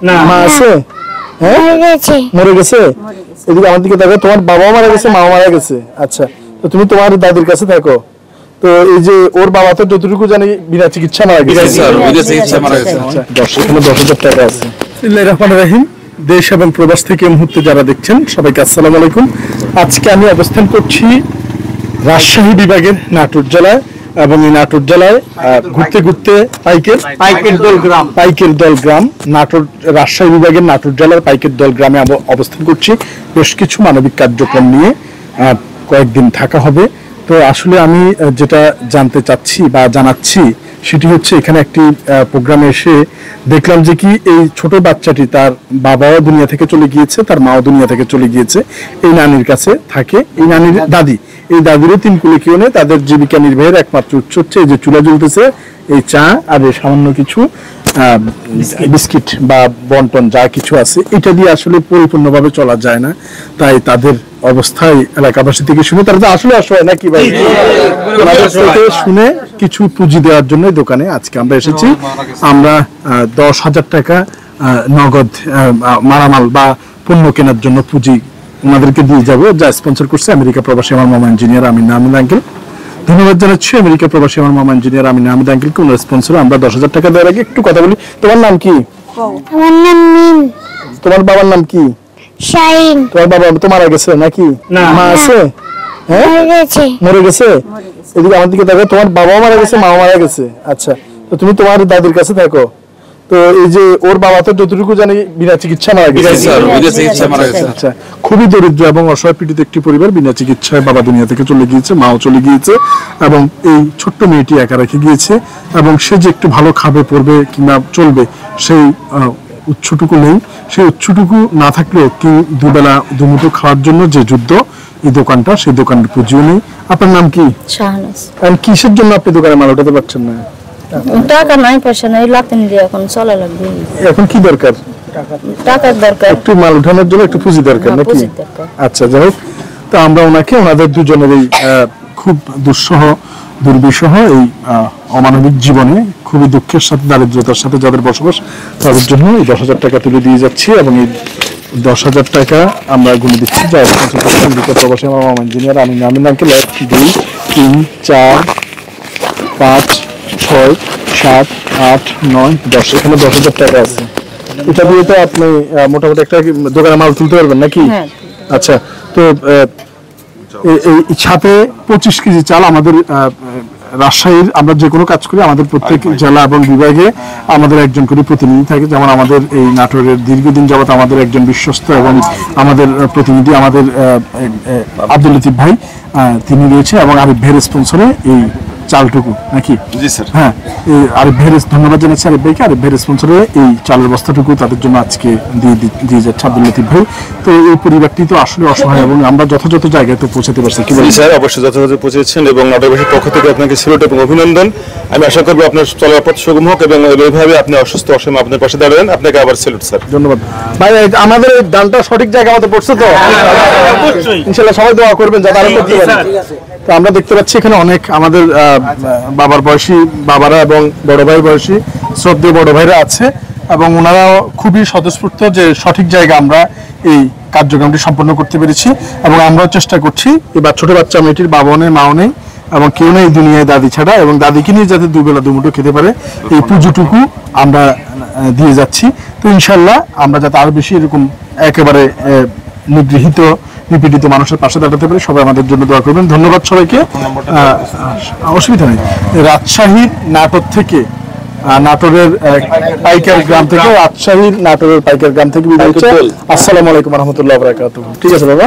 না মা আছে? হ্যাঁ মরে গেছে। এদিকে আমার দিকে দেখো, তোমার বাবাও মারা গেছে, মাও মারা গেছে। আচ্ছা, তো তুমি তোমার দাদির কাছে থাকো। তো এই যে ওর বাবা তো যতটুকু জানি বিনা চিকিৎসা মারা গেছে। 10,000 টাকা আছে। বিসমিল্লাহির রহমানির রহিম। দেশ এবং প্রবাস থেকে এই মুহূর্তে যারা দেখছেন সবাইকে আসসালামু আলাইকুম। আজকে আমি অবস্থান করছি রাজশাহী বিভাগের নাটোর জেলায়, এবং এই নাটোর জেলায় ঘুরতে ঘুরতে পাইকের দল গ্রাম নাটোর, রাজশাহী বিভাগের নাটোর জেলার পাইকের দল গ্রামে অবস্থান করছি। বেশ কিছু মানবিক কার্যক্রম নিয়ে কয়েকদিন থাকা হবে। তো আসলে আমি যেটা জানতে চাচ্ছি বা জানাচ্ছি সেটি হচ্ছে, এখানে একটি প্রোগ্রামে এসে দেখলাম যে কি এই ছোট বাচ্চাটি, তার বাবাও দুনিয়া থেকে চলে গিয়েছে, তার মাও দুনিয়া থেকে চলে গিয়েছে, এই নানির কাছে থাকে। এই নানির দাদি, এই দাদিরও 3 কুলে কেউ নেই। তাদের জীবিকা নির্বাহের একমাত্র উৎস হচ্ছে এই যে চুলা জ্বলতেছে, এই চা আর এই সামান্য কিছু বিস্কিট বা বন্টন যা কিছু আছে, এটা দিয়ে আসলে পরিপূর্ণভাবে চলা যায় না। তাই তাদের অবস্থায় এলাকাবাসী থেকে শুনে, তারা তো আসলে অসহায় নাকি ভাই, তাদের থেকে শুনে কিছু পুঁজি দেওয়ার জন্য দোকানে আজকে আমরা এসেছি। আমরা 10,000 টাকা নগদ মালামাল বা পণ্য কেনার জন্য পুঁজি ওনাদেরকে দিয়ে যাবো, যা স্পন্সর করছে আমেরিকা প্রবাসী আমার মামা ইঞ্জিনিয়ার আমিন আহমেদ আঙ্কেল। ধন্যবাদ জানাচ্ছি আমেরিকা প্রবাসী আমার মামা ইঞ্জিনিয়ার আমিন আহমেদ আঙ্কেলকে, ওনার স্পন্সর। আমরা 10,000 টাকা দেওয়ার আগে একটু কথা বলি। তোমার নাম কি? আমার নাম মিম। তোমার বাবার নাম কি? শাহিন। তোমার বাবা তো মারা গেছে নাকি? না মা আছে? হ্যাঁ মরে গেছে। এদিকে আমার দিকে দেখো, তোমার বাবাও মারা গেছে, মাও মারা গেছে। আচ্ছা, তো তুমি তোমার দাদির কাছে থাকো। তো এই যে ওর বাবা তো যতটুকু জানি বিনা চিকিৎসা মারা গেছে। আচ্ছা, খুবই দরিদ্র এবং অসহায় পীড়িত একটি পরিবার, বিনা চিকিৎসায় বাবা দুনিয়া থেকে চলে গিয়েছে, মাও চলে গিয়েছে, এবং এই ছোট্ট মেয়েটি একা রেখে গিয়েছে। এবং সে যে একটু ভালো খাবে, পড়বে কিংবা চলবে, সেই উৎসটুকু নেই। সেই উৎসটুকু না থাকলেও কি দুবেলা দুমুঠো খাওয়ার জন্য যে যুদ্ধ, এই দোকানটা, সেই দোকানের পুঁজিও নেই। আপনার নাম কি? শাহনাজ। কিসের জন্য আপনি দোকানে মাল উঠাতে পারছেন না? টাকা নাই, পয়সা নাই, লাতিন দিয়ে এখন চলা লাগবে। এখন কি দরকার? টাকার দরকার, একটু মাল উঠানোর জন্য একটু পুঁজি দরকার নাকি? আচ্ছা, যাই হোক, তো আমরা ওনাকে, ওনাদের দুজনের এই খুব দুর্বিষহ এই অমানবিক জীবনে খুবই দুঃখের সাথে, দারিদ্রতার সাথে যাদের বসবাস, তাদের জন্য এই 10,000 টাকা তুলে দিয়ে যাচ্ছি। এবং এই 10,000 টাকা আমরা গুনে দিচ্ছি, যা প্রবাসী আমার মামা ইঞ্জিনিয়ার আমিন আঙ্কেল। 1 2 3 4 5 6 7 8 9 10, এখানে 10,000 টাকা আছে। এটা দিয়ে তো আপনি মোটামুটি একটা দোকানে মাল তুলতে পারবেন নাকি? আচ্ছা, তো এই সাথে 25 কেজি চাল আমাদের রাজশাহীর, আমরা যে কোনো কাজ করি আমাদের প্রত্যেক জেলা এবং বিভাগে আমাদের একজন করে প্রতিনিধি থাকে। যেমন আমাদের এই নাটোরের দীর্ঘদিন যাবত আমাদের একজন বিশ্বস্ত এবং আমাদের প্রতিনিধি, আমাদের আব্দুল লতিফ ভাই, তিনি রয়েছে, এবং আরিফ ভাইয়ের স্পন্সরে এই চালটুকু নাকি? জি স্যার। হ্যাঁ, আরিফ ভাইয়ের ধন্যবাদ জানাচ্ছি আরিফ ভাইকে। আরিফ ভাইয়ের স্পন্সরে এই চালের বস্তাটুকু তাদের জন্য আজকে দিয়ে যাচ্ছে আব্দুল লতিফ ভাই। তো এই পরিবারটি তো আসলে অসহায়, এবং আমরা যথাযথ জায়গায় তো পৌঁছাতে পারছি। কি বলি স্যার? অবশ্যই যথাযথ পৌঁছেছেন, এবং নাটোরবাসীর পক্ষ থেকে আপনাকে স্যালুট এবং অভিনন্দন। আমি আশা করবো আপনার চলার পথ সুগম হোক, এবং এইভাবে আপনি অসুস্থ অসময়ে আপনার পাশে দাঁড়াবেন। আপনাকে আবার স্যালুট স্যার। ধন্যবাদ ভাই। আমাদের এই দানটা সঠিক জায়গা মতো পড়ছে তো? ইনশাআল্লাহ সবাই দোয়া করবেন যাতে আরো করতে পারেন। তো আমরা দেখতে পাচ্ছি এখানে অনেক আমাদের বাবার বয়সী বাবারা এবং বড় ভাই বয়সী শ্রদ্ধেয় বড় ভাইরা আছে, এবং ওনারাও খুবই স্বতঃস্ফূর্ত যে সঠিক জায়গা আমরা এই কার্যক্রমটি সম্পন্ন করতে পেরেছি। এবং আমরাও চেষ্টা করছি, এবার ছোট বাচ্চা মেয়েটির বাবাও নেই, মাও নেই, এবং কেউ নেই দুনিয়ায় দাদি ছাড়া, এবং দাদিকে নিয়ে যাতে দুবেলা দুমুঠো খেতে পারে, এই পুজোটুকু আমরা দিয়ে যাচ্ছি। তো ইনশাল্লাহ আমরা যাতে আরো বেশি এরকম একেবারে নিপীড়িত মানুষের পাশে দাঁড়াতে পারি, সবাই আমাদের জন্য দোয়া করবেন। ধন্যবাদ সবাইকে। অসুবিধা নেই। রাজশাহীর নাটোর থেকে, নাটোরের পাইকার গ্রাম থেকে, রাজশাহীর নাটোরের পাইকার গ্রাম থেকে বিদায় হচ্ছে। আসসালামু আলাইকুম রহমতুল্লাহ বারাকাতুহু। ঠিক আছে বাবা।